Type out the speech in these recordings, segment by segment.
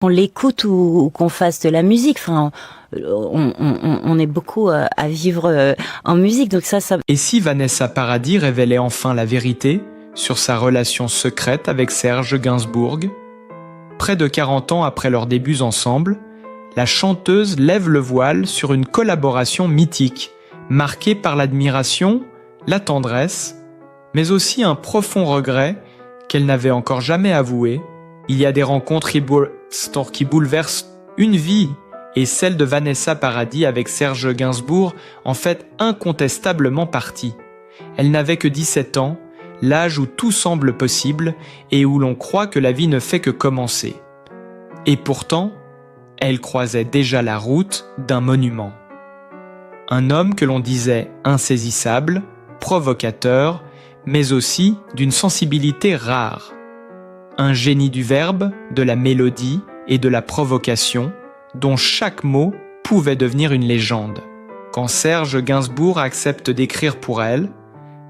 Qu'on l'écoute ou qu'on fasse de la musique, enfin, on est beaucoup à vivre en musique, donc ça... Et si Vanessa Paradis révélait enfin la vérité sur sa relation secrète avec Serge Gainsbourg? Près de 40 ans après leurs débuts ensemble, la chanteuse lève le voile sur une collaboration mythique, marquée par l'admiration, la tendresse, mais aussi un profond regret qu'elle n'avait encore jamais avoué. Il y a des rencontres qui bouleversent une vie, et celle de Vanessa Paradis avec Serge Gainsbourg en fait incontestablement partie. Elle n'avait que 17 ans, l'âge où tout semble possible et où l'on croit que la vie ne fait que commencer. Et pourtant, elle croisait déjà la route d'un monument. Un homme que l'on disait insaisissable, provocateur, mais aussi d'une sensibilité rare. Un génie du verbe, de la mélodie et de la provocation, dont chaque mot pouvait devenir une légende. Quand Serge Gainsbourg accepte d'écrire pour elle,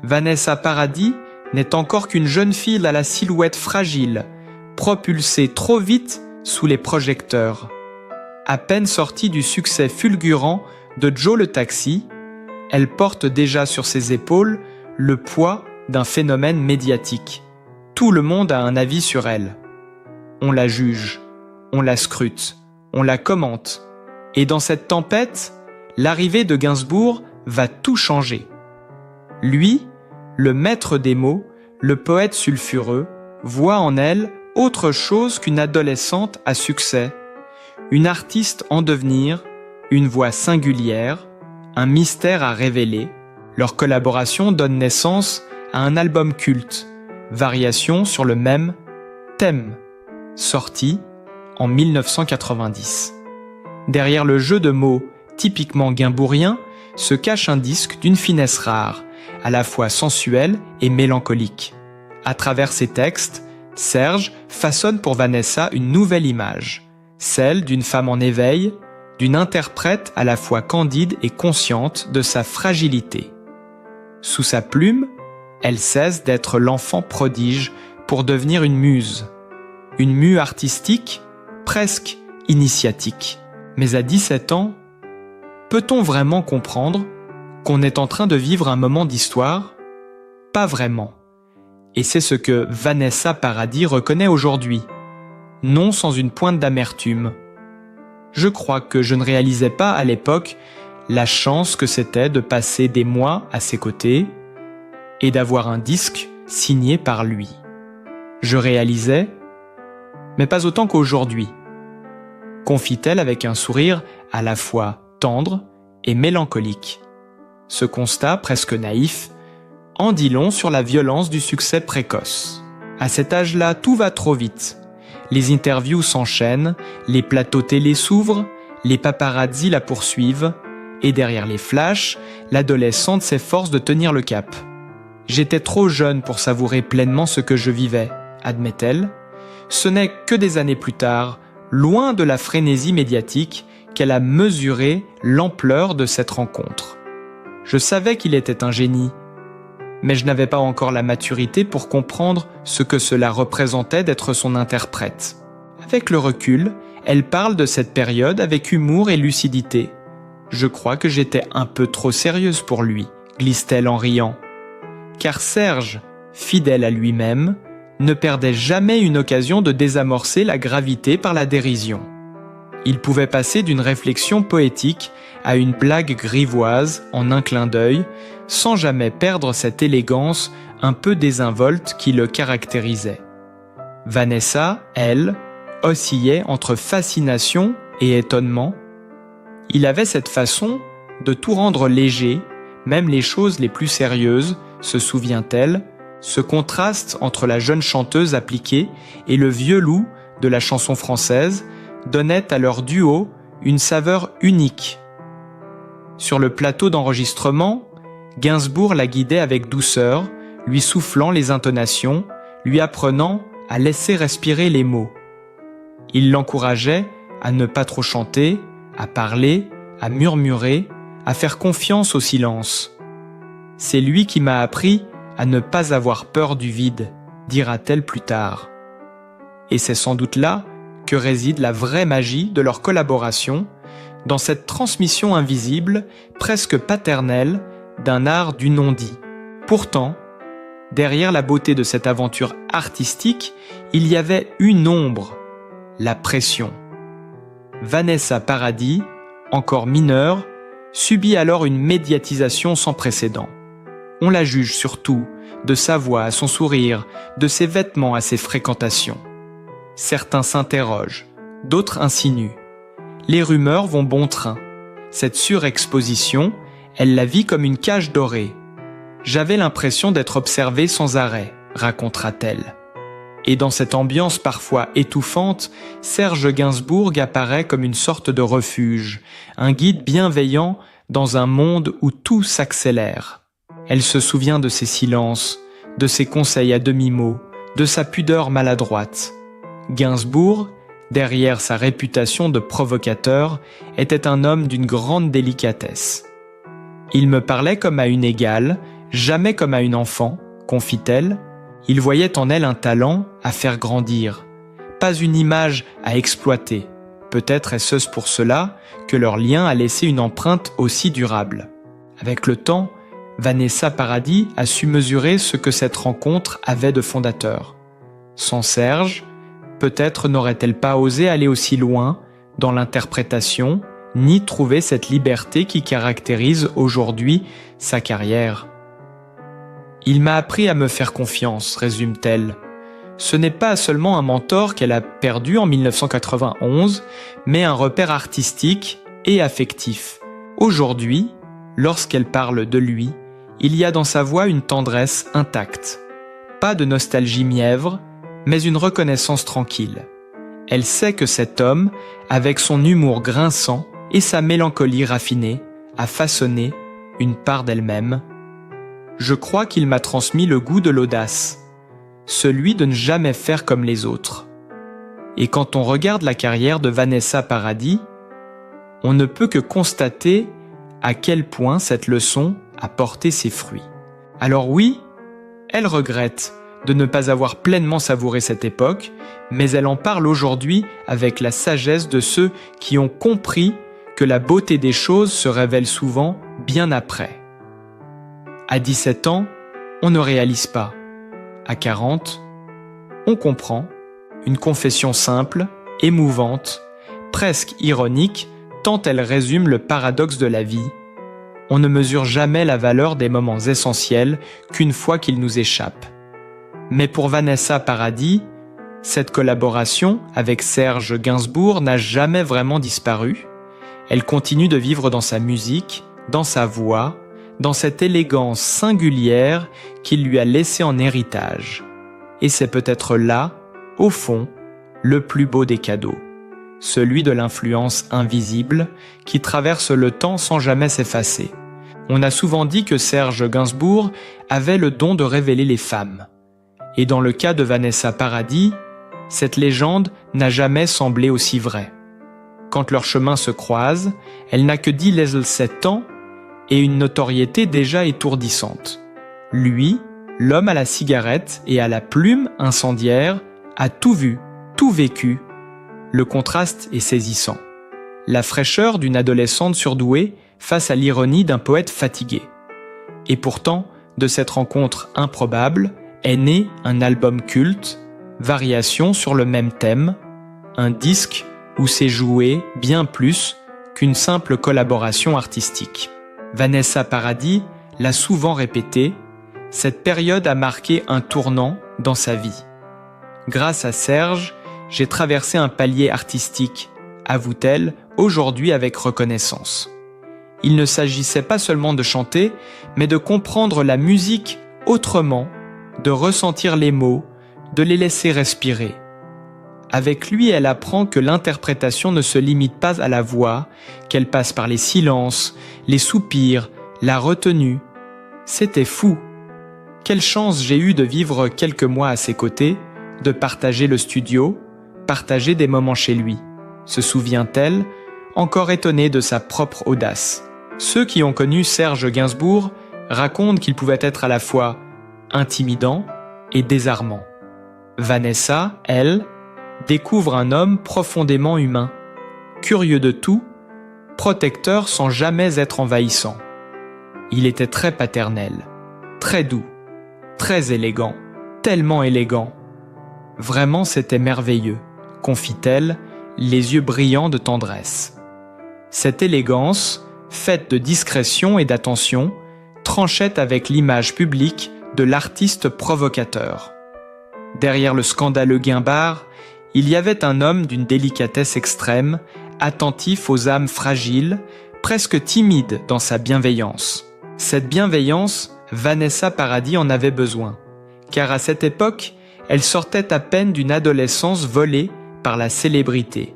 Vanessa Paradis n'est encore qu'une jeune fille à la silhouette fragile, propulsée trop vite sous les projecteurs. À peine sortie du succès fulgurant de Joe le Taxi, elle porte déjà sur ses épaules le poids d'un phénomène médiatique. Tout le monde a un avis sur elle. On la juge, on la scrute, on la commente. Et dans cette tempête, l'arrivée de Gainsbourg va tout changer. Lui, le maître des mots, le poète sulfureux, voit en elle autre chose qu'une adolescente à succès, une artiste en devenir, une voix singulière, un mystère à révéler. Leur collaboration donne naissance à un album culte, Variations sur le même thème, sorti en 1990. Derrière le jeu de mots typiquement gainsbourgien se cache un disque d'une finesse rare, à la fois sensuelle et mélancolique. À travers ses textes, Serge façonne pour Vanessa une nouvelle image, celle d'une femme en éveil, d'une interprète à la fois candide et consciente de sa fragilité. Sous sa plume, elle cesse d'être l'enfant prodige pour devenir une muse artistique, presque initiatique. Mais à 17 ans, peut-on vraiment comprendre qu'on est en train de vivre un moment d'histoire? Pas vraiment. Et c'est ce que Vanessa Paradis reconnaît aujourd'hui, non sans une pointe d'amertume. Je crois que je ne réalisais pas à l'époque la chance que c'était de passer des mois à ses côtés et d'avoir un disque signé par lui. Je réalisais, mais pas autant qu'aujourd'hui, confie-t-elle avec un sourire à la fois tendre et mélancolique. Ce constat presque naïf en dit long sur la violence du succès précoce. À cet âge-là, tout va trop vite. Les interviews s'enchaînent, les plateaux télé s'ouvrent, les paparazzis la poursuivent, et derrière les flashs, l'adolescente s'efforce de tenir le cap. J'étais trop jeune pour savourer pleinement ce que je vivais, admet-elle. Ce n'est que des années plus tard, loin de la frénésie médiatique, qu'elle a mesuré l'ampleur de cette rencontre. Je savais qu'il était un génie, mais je n'avais pas encore la maturité pour comprendre ce que cela représentait d'être son interprète. Avec le recul, elle parle de cette période avec humour et lucidité. Je crois que j'étais un peu trop sérieuse pour lui, glisse-t-elle en riant. Car Serge, fidèle à lui-même, ne perdait jamais une occasion de désamorcer la gravité par la dérision. Il pouvait passer d'une réflexion poétique à une blague grivoise en un clin d'œil, sans jamais perdre cette élégance un peu désinvolte qui le caractérisait. Vanessa, elle, oscillait entre fascination et étonnement. Il avait cette façon de tout rendre léger, même les choses les plus sérieuses, se souvient-elle, ce contraste entre la jeune chanteuse appliquée et le vieux loup de la chanson française donnait à leur duo une saveur unique. Sur le plateau d'enregistrement, Gainsbourg la guidait avec douceur, lui soufflant les intonations, lui apprenant à laisser respirer les mots. Il l'encourageait à ne pas trop chanter, à parler, à murmurer, à faire confiance au silence. C'est lui qui m'a appris à ne pas avoir peur du vide, dira-t-elle plus tard. Et c'est sans doute là que réside la vraie magie de leur collaboration, dans cette transmission invisible, presque paternelle, d'un art du non-dit. Pourtant, derrière la beauté de cette aventure artistique, il y avait une ombre, la pression. Vanessa Paradis, encore mineure, subit alors une médiatisation sans précédent. On la juge surtout, de sa voix à son sourire, de ses vêtements à ses fréquentations. Certains s'interrogent, d'autres insinuent. Les rumeurs vont bon train. Cette surexposition, elle la vit comme une cage dorée. J'avais l'impression d'être observée sans arrêt, racontera-t-elle. Et dans cette ambiance parfois étouffante, Serge Gainsbourg apparaît comme une sorte de refuge, un guide bienveillant dans un monde où tout s'accélère. Elle se souvient de ses silences, de ses conseils à demi-mot, de sa pudeur maladroite. Gainsbourg, derrière sa réputation de provocateur, était un homme d'une grande délicatesse. Il me parlait comme à une égale, jamais comme à une enfant, confie-t-elle. Il voyait en elle un talent à faire grandir, pas une image à exploiter. Peut-être est-ce pour cela que leur lien a laissé une empreinte aussi durable. Avec le temps, Vanessa Paradis a su mesurer ce que cette rencontre avait de fondateur. Sans Serge, peut-être n'aurait-elle pas osé aller aussi loin dans l'interprétation, ni trouver cette liberté qui caractérise aujourd'hui sa carrière. Il m'a appris à me faire confiance, résume-t-elle. Ce n'est pas seulement un mentor qu'elle a perdu en 1991, mais un repère artistique et affectif. Aujourd'hui, lorsqu'elle parle de lui, il y a dans sa voix une tendresse intacte. Pas de nostalgie mièvre, mais une reconnaissance tranquille. Elle sait que cet homme, avec son humour grinçant et sa mélancolie raffinée, a façonné une part d'elle-même. Je crois qu'il m'a transmis le goût de l'audace, celui de ne jamais faire comme les autres. Et quand on regarde la carrière de Vanessa Paradis, on ne peut que constater à quel point cette leçon a porté ses fruits. Alors oui, elle regrette de ne pas avoir pleinement savouré cette époque, mais elle en parle aujourd'hui avec la sagesse de ceux qui ont compris que la beauté des choses se révèle souvent bien après. À 17 ans, on ne réalise pas. À 40, on comprend. Une confession simple, émouvante, presque ironique, tant elle résume le paradoxe de la vie. On ne mesure jamais la valeur des moments essentiels qu'une fois qu'ils nous échappent. Mais pour Vanessa Paradis, cette collaboration avec Serge Gainsbourg n'a jamais vraiment disparu. Elle continue de vivre dans sa musique, dans sa voix, dans cette élégance singulière qu'il lui a laissée en héritage. Et c'est peut-être là, au fond, le plus beau des cadeaux, celui de l'influence invisible qui traverse le temps sans jamais s'effacer. On a souvent dit que Serge Gainsbourg avait le don de révéler les femmes. Et dans le cas de Vanessa Paradis, cette légende n'a jamais semblé aussi vraie. Quand leurs chemins se croisent, elle n'a que 17 ans et une notoriété déjà étourdissante. Lui, l'homme à la cigarette et à la plume incendiaire, a tout vu, tout vécu. Le contraste est saisissant. La fraîcheur d'une adolescente surdouée face à l'ironie d'un poète fatigué. Et pourtant, de cette rencontre improbable est né un album culte, Variations sur le même thème, un disque où s'est joué bien plus qu'une simple collaboration artistique. Vanessa Paradis l'a souvent répété, cette période a marqué un tournant dans sa vie. Grâce à Serge, j'ai traversé un palier artistique, avoue-t-elle, aujourd'hui avec reconnaissance. Il ne s'agissait pas seulement de chanter, mais de comprendre la musique autrement, de ressentir les mots, de les laisser respirer. Avec lui, elle apprend que l'interprétation ne se limite pas à la voix, qu'elle passe par les silences, les soupirs, la retenue. C'était fou. Quelle chance j'ai eue de vivre quelques mois à ses côtés, de partager le studio, partager des moments chez lui. Se souvient-elle, encore étonnée de sa propre audace. Ceux qui ont connu Serge Gainsbourg racontent qu'il pouvait être à la fois intimidant et désarmant. Vanessa, elle, découvre un homme profondément humain, curieux de tout, protecteur sans jamais être envahissant. Il était très paternel, très doux, très élégant, tellement élégant. Vraiment, c'était merveilleux, confie-t-elle, les yeux brillants de tendresse. Cette élégance, faite de discrétion et d'attention, tranchait avec l'image publique de l'artiste provocateur. Derrière le scandaleux guimbard, il y avait un homme d'une délicatesse extrême, attentif aux âmes fragiles, presque timide dans sa bienveillance. Cette bienveillance, Vanessa Paradis en avait besoin, car à cette époque, elle sortait à peine d'une adolescence volée par la célébrité.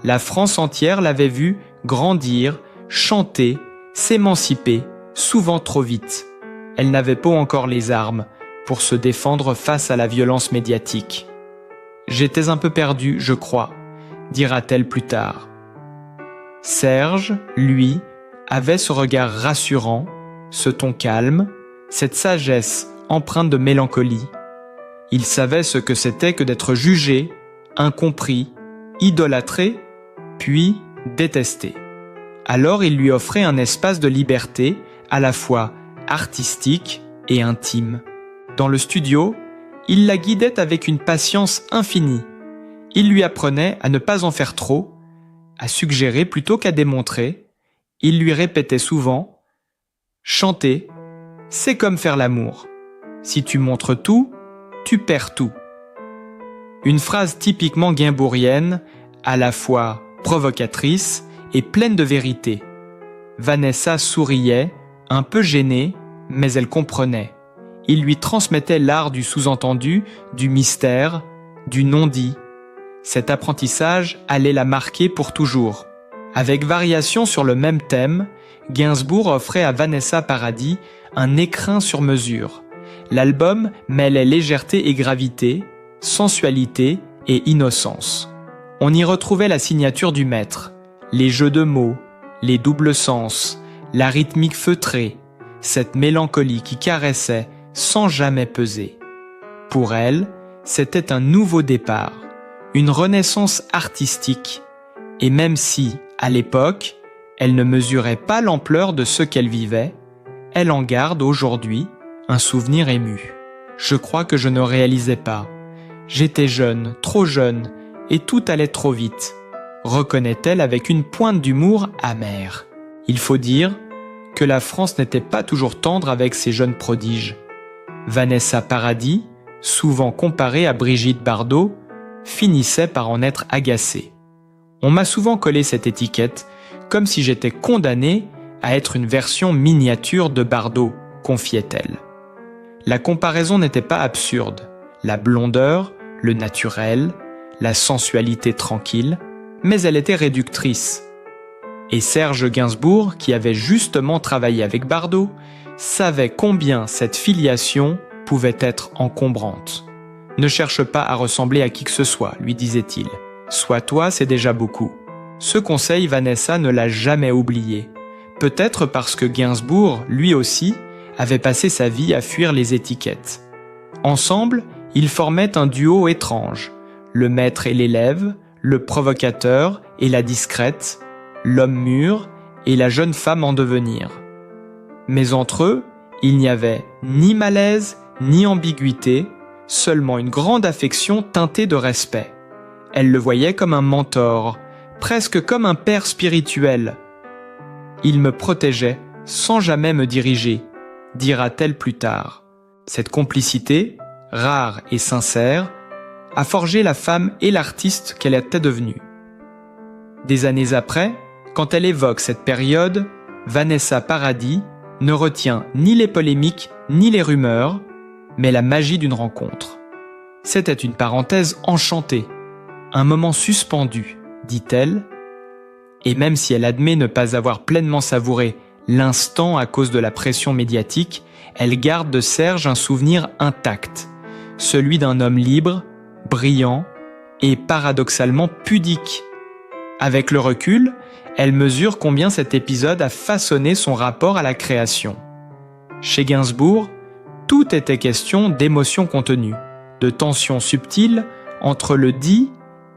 La France entière l'avait vue grandir, chanter, s'émanciper, souvent trop vite. Elle n'avait pas encore les armes pour se défendre face à la violence médiatique. « J'étais un peu perdue, je crois », dira-t-elle plus tard. Serge, lui, avait ce regard rassurant, ce ton calme, cette sagesse empreinte de mélancolie. Il savait ce que c'était que d'être jugé, incompris, idolâtré, puis détesté. Alors il lui offrait un espace de liberté à la fois artistique et intime. Dans le studio, il la guidait avec une patience infinie. Il lui apprenait à ne pas en faire trop, à suggérer plutôt qu'à démontrer. Il lui répétait souvent « Chanter, c'est comme faire l'amour. Si tu montres tout, tu perds tout. » Une phrase typiquement guimbourienne, à la fois provocatrice et pleine de vérité. Vanessa souriait, un peu gênée, mais elle comprenait. Il lui transmettait l'art du sous-entendu, du mystère, du non-dit. Cet apprentissage allait la marquer pour toujours. Avec variation sur le même thème, Gainsbourg offrait à Vanessa Paradis un écrin sur mesure. L'album mêlait légèreté et gravité, sensualité et innocence. On y retrouvait la signature du maître, les jeux de mots, les doubles sens, la rythmique feutrée, cette mélancolie qui caressait sans jamais peser. Pour elle, c'était un nouveau départ, une renaissance artistique, et même si, à l'époque, elle ne mesurait pas l'ampleur de ce qu'elle vivait, elle en garde aujourd'hui un souvenir ému. Je crois que je ne réalisais pas. J'étais jeune, trop jeune, et tout allait trop vite, reconnaît-elle avec une pointe d'humour amère. Il faut dire que la France n'était pas toujours tendre avec ses jeunes prodiges. Vanessa Paradis, souvent comparée à Brigitte Bardot, finissait par en être agacée. On m'a souvent collé cette étiquette, comme si j'étais condamné à être une version miniature de Bardot, confiait-elle. La comparaison n'était pas absurde. La blondeur, le naturel, la sensualité tranquille, mais elle était réductrice. Et Serge Gainsbourg, qui avait justement travaillé avec Bardot, savait combien cette filiation pouvait être encombrante. « Ne cherche pas à ressembler à qui que ce soit, lui disait-il. Sois toi, c'est déjà beaucoup. » Ce conseil, Vanessa ne l'a jamais oublié. Peut-être parce que Gainsbourg, lui aussi, avait passé sa vie à fuir les étiquettes. Ensemble, ils formaient un duo étrange, le maître et l'élève, le provocateur et la discrète, l'homme mûr et la jeune femme en devenir. Mais entre eux, il n'y avait ni malaise, ni ambiguïté, seulement une grande affection teintée de respect. Elle le voyait comme un mentor, presque comme un père spirituel. « Il me protégeait sans jamais me diriger », dira-t-elle plus tard. Cette complicité, rare et sincère, a forgé la femme et l'artiste qu'elle était devenue. Des années après, quand elle évoque cette période, Vanessa Paradis ne retient ni les polémiques ni les rumeurs, mais la magie d'une rencontre. C'était une parenthèse enchantée, un moment suspendu, dit-elle, et même si elle admet ne pas avoir pleinement savouré l'instant à cause de la pression médiatique, elle garde de Serge un souvenir intact, celui d'un homme libre, brillant et paradoxalement pudique. Avec le recul, elle mesure combien cet épisode a façonné son rapport à la création. Chez Gainsbourg, tout était question d'émotions contenues, de tensions subtiles entre le dit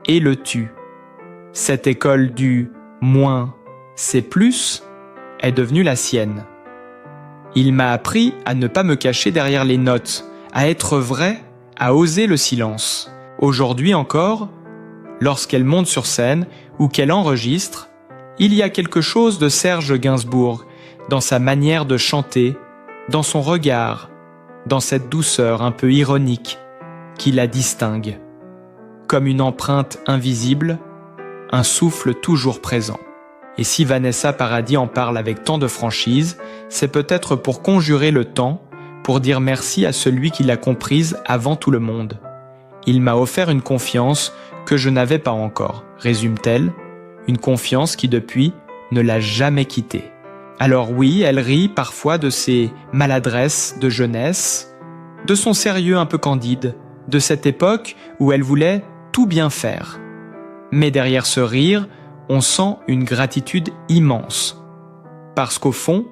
et le tu. Cette école du moins c'est plus est devenue la sienne. Il m'a appris à ne pas me cacher derrière les notes, à être vrai, à oser le silence. Aujourd'hui encore, lorsqu'elle monte sur scène ou qu'elle enregistre, il y a quelque chose de Serge Gainsbourg dans sa manière de chanter, dans son regard, dans cette douceur un peu ironique qui la distingue. Comme une empreinte invisible, un souffle toujours présent. Et si Vanessa Paradis en parle avec tant de franchise, c'est peut-être pour conjurer le temps, pour dire merci à celui qui l'a comprise avant tout le monde. Il m'a offert une confiance que je n'avais pas encore, résume-t-elle, une confiance qui depuis ne l'a jamais quittée. Alors oui, elle rit parfois de ses maladresses de jeunesse, de son sérieux un peu candide, de cette époque où elle voulait tout bien faire. Mais derrière ce rire, on sent une gratitude immense. Parce qu'au fond,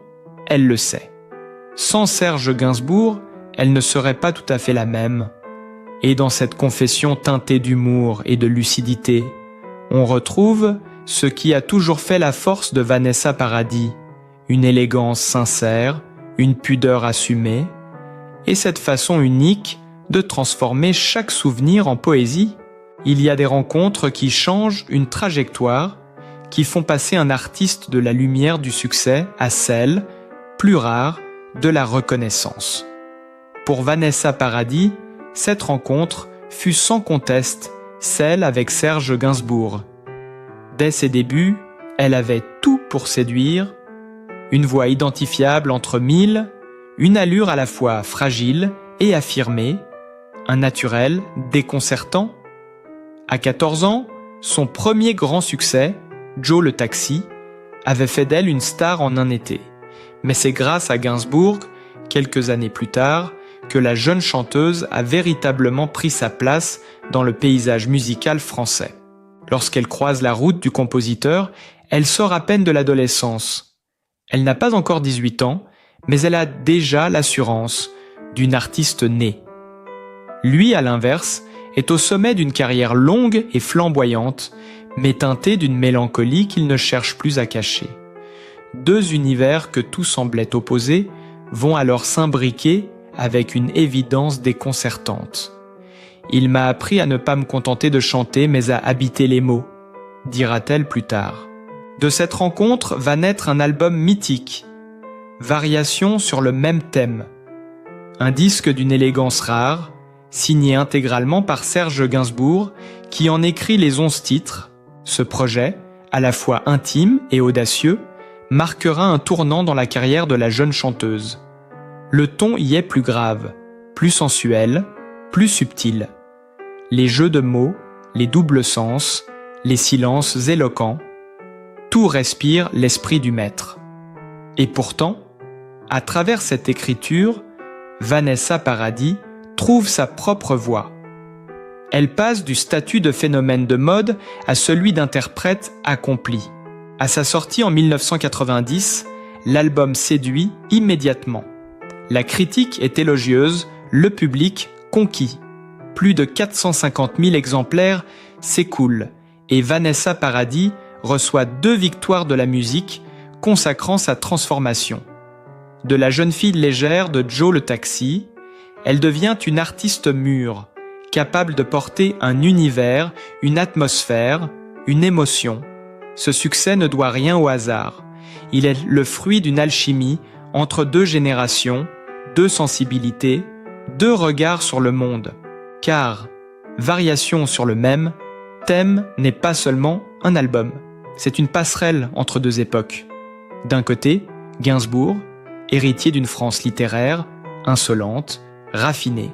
elle le sait. Sans Serge Gainsbourg, elle ne serait pas tout à fait la même. Et dans cette confession teintée d'humour et de lucidité, on retrouve ce qui a toujours fait la force de Vanessa Paradis, une élégance sincère, une pudeur assumée, et cette façon unique de transformer chaque souvenir en poésie. Il y a des rencontres qui changent une trajectoire, qui font passer un artiste de la lumière du succès à celle, plus rare, de la reconnaissance. Pour Vanessa Paradis, cette rencontre fut sans conteste celle avec Serge Gainsbourg. Dès ses débuts, elle avait tout pour séduire, une voix identifiable entre mille, une allure à la fois fragile et affirmée, un naturel déconcertant. À 14 ans, son premier grand succès, Joe le Taxi, avait fait d'elle une star en un été. Mais c'est grâce à Gainsbourg, quelques années plus tard, que la jeune chanteuse a véritablement pris sa place dans le paysage musical français. Lorsqu'elle croise la route du compositeur, elle sort à peine de l'adolescence. Elle n'a pas encore 18 ans, mais elle a déjà l'assurance d'une artiste née. Lui, à l'inverse, est au sommet d'une carrière longue et flamboyante, mais teintée d'une mélancolie qu'il ne cherche plus à cacher. Deux univers que tout semblait opposer vont alors s'imbriquer avec une évidence déconcertante. Il m'a appris à ne pas me contenter de chanter, mais à habiter les mots, dira-t-elle plus tard. De cette rencontre va naître un album mythique, Variations sur le même thème. Un disque d'une élégance rare, signé intégralement par Serge Gainsbourg, qui en écrit les 11 titres. Ce projet, à la fois intime et audacieux, marquera un tournant dans la carrière de la jeune chanteuse. Le ton y est plus grave, plus sensuel, plus subtil. Les jeux de mots, les doubles sens, les silences éloquents, tout respire l'esprit du maître. Et pourtant, à travers cette écriture, Vanessa Paradis trouve sa propre voix. Elle passe du statut de phénomène de mode à celui d'interprète accompli. À sa sortie en 1990, l'album séduit immédiatement. La critique est élogieuse, le public conquis. Plus de 450 000 exemplaires s'écoulent et Vanessa Paradis reçoit 2 victoires de la musique consacrant sa transformation. De la jeune fille légère de Joe le Taxi, elle devient une artiste mûre, capable de porter un univers, une atmosphère, une émotion. Ce succès ne doit rien au hasard. Il est le fruit d'une alchimie entre 2 générations, 2 sensibilités, 2 regards sur le monde. Car, Variations sur le même thème n'est pas seulement un album. C'est une passerelle entre 2 époques. D'un côté, Gainsbourg, héritier d'une France littéraire, insolente, raffinée.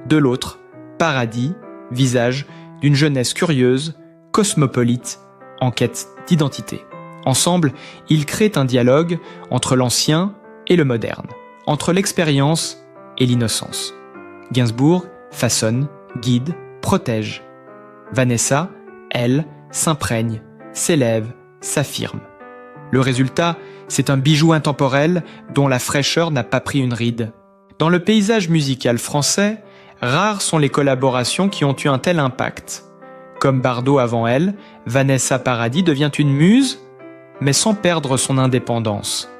De l'autre, Paradis, visage d'une jeunesse curieuse, cosmopolite, en quête d'identité. Ensemble, ils créent un dialogue entre l'ancien et le moderne, entre l'expérience et l'innocence. Gainsbourg façonne, guide, protège. Vanessa, elle, s'imprègne, s'élève, s'affirme. Le résultat, c'est un bijou intemporel dont la fraîcheur n'a pas pris une ride. Dans le paysage musical français, rares sont les collaborations qui ont eu un tel impact. Comme Bardot avant elle, Vanessa Paradis devient une muse, mais sans perdre son indépendance.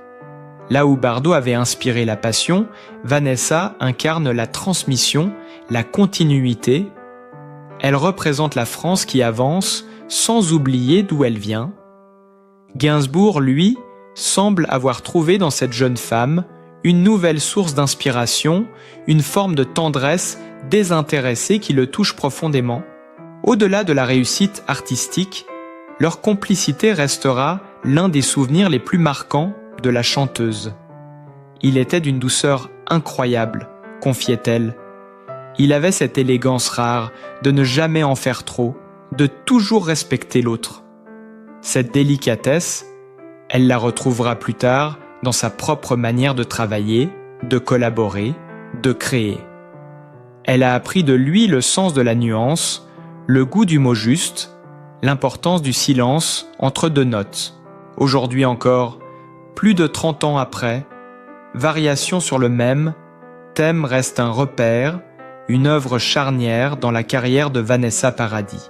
Là où Bardot avait inspiré la passion, Vanessa incarne la transmission, la continuité. Elle représente la France qui avance sans oublier d'où elle vient. Gainsbourg, lui, semble avoir trouvé dans cette jeune femme une nouvelle source d'inspiration, une forme de tendresse désintéressée qui le touche profondément. Au-delà de la réussite artistique, leur complicité restera l'un des souvenirs les plus marquants de la chanteuse. Il était d'une douceur incroyable, confiait-elle. Il avait cette élégance rare de ne jamais en faire trop, de toujours respecter l'autre. Cette délicatesse, elle la retrouvera plus tard dans sa propre manière de travailler, de collaborer, de créer. Elle a appris de lui le sens de la nuance, le goût du mot juste, l'importance du silence entre deux notes. Aujourd'hui encore, plus de 30 ans après, Variation sur le même thème reste un repère, une œuvre charnière dans la carrière de Vanessa Paradis.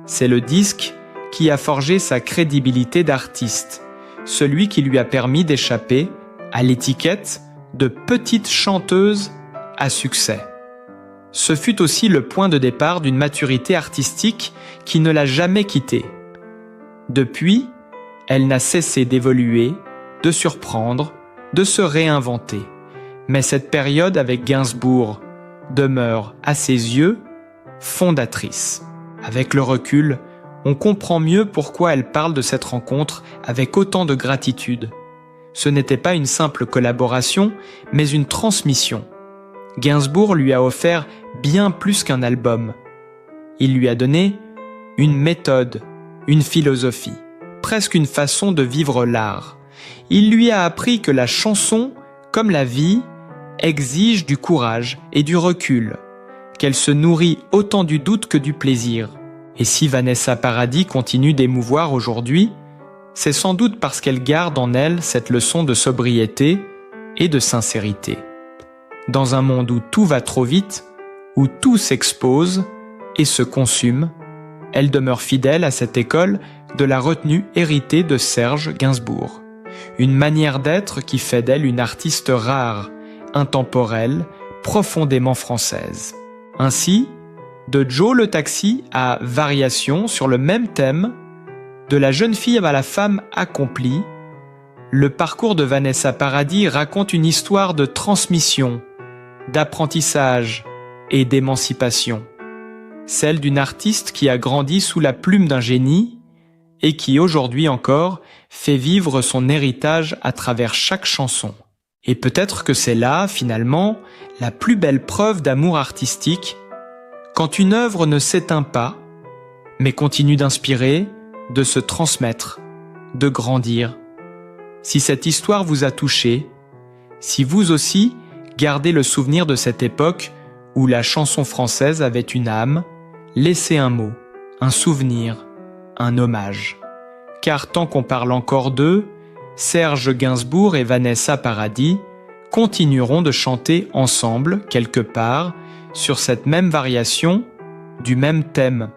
C'est le disque qui a forgé sa crédibilité d'artiste, celui qui lui a permis d'échapper à l'étiquette de petite chanteuse à succès. Ce fut aussi le point de départ d'une maturité artistique qui ne l'a jamais quittée. Depuis, elle n'a cessé d'évoluer, de surprendre, de se réinventer. Mais cette période avec Gainsbourg demeure, à ses yeux, fondatrice. Avec le recul, on comprend mieux pourquoi elle parle de cette rencontre avec autant de gratitude. Ce n'était pas une simple collaboration, mais une transmission. Gainsbourg lui a offert bien plus qu'un album. Il lui a donné une méthode, une philosophie, presque une façon de vivre l'art. Il lui a appris que la chanson, comme la vie, exige du courage et du recul, qu'elle se nourrit autant du doute que du plaisir. Et si Vanessa Paradis continue d'émouvoir aujourd'hui, c'est sans doute parce qu'elle garde en elle cette leçon de sobriété et de sincérité. Dans un monde où tout va trop vite, où tout s'expose et se consume, elle demeure fidèle à cette école de la retenue héritée de Serge Gainsbourg. Une manière d'être qui fait d'elle une artiste rare, intemporelle, profondément française. Ainsi, de Joe le taxi à Variation sur le même thème, de la jeune fille à la femme accomplie, le parcours de Vanessa Paradis raconte une histoire de transmission, d'apprentissage et d'émancipation. Celle d'une artiste qui a grandi sous la plume d'un génie et qui aujourd'hui encore fait vivre son héritage à travers chaque chanson. Et peut-être que c'est là, finalement, la plus belle preuve d'amour artistique, quand une œuvre ne s'éteint pas, mais continue d'inspirer, de se transmettre, de grandir. Si cette histoire vous a touché, si vous aussi gardez le souvenir de cette époque où la chanson française avait une âme, laissez un mot, un souvenir, un hommage. Car tant qu'on parle encore d'eux, Serge Gainsbourg et Vanessa Paradis continueront de chanter ensemble, quelque part, sur cette même variation, du même thème.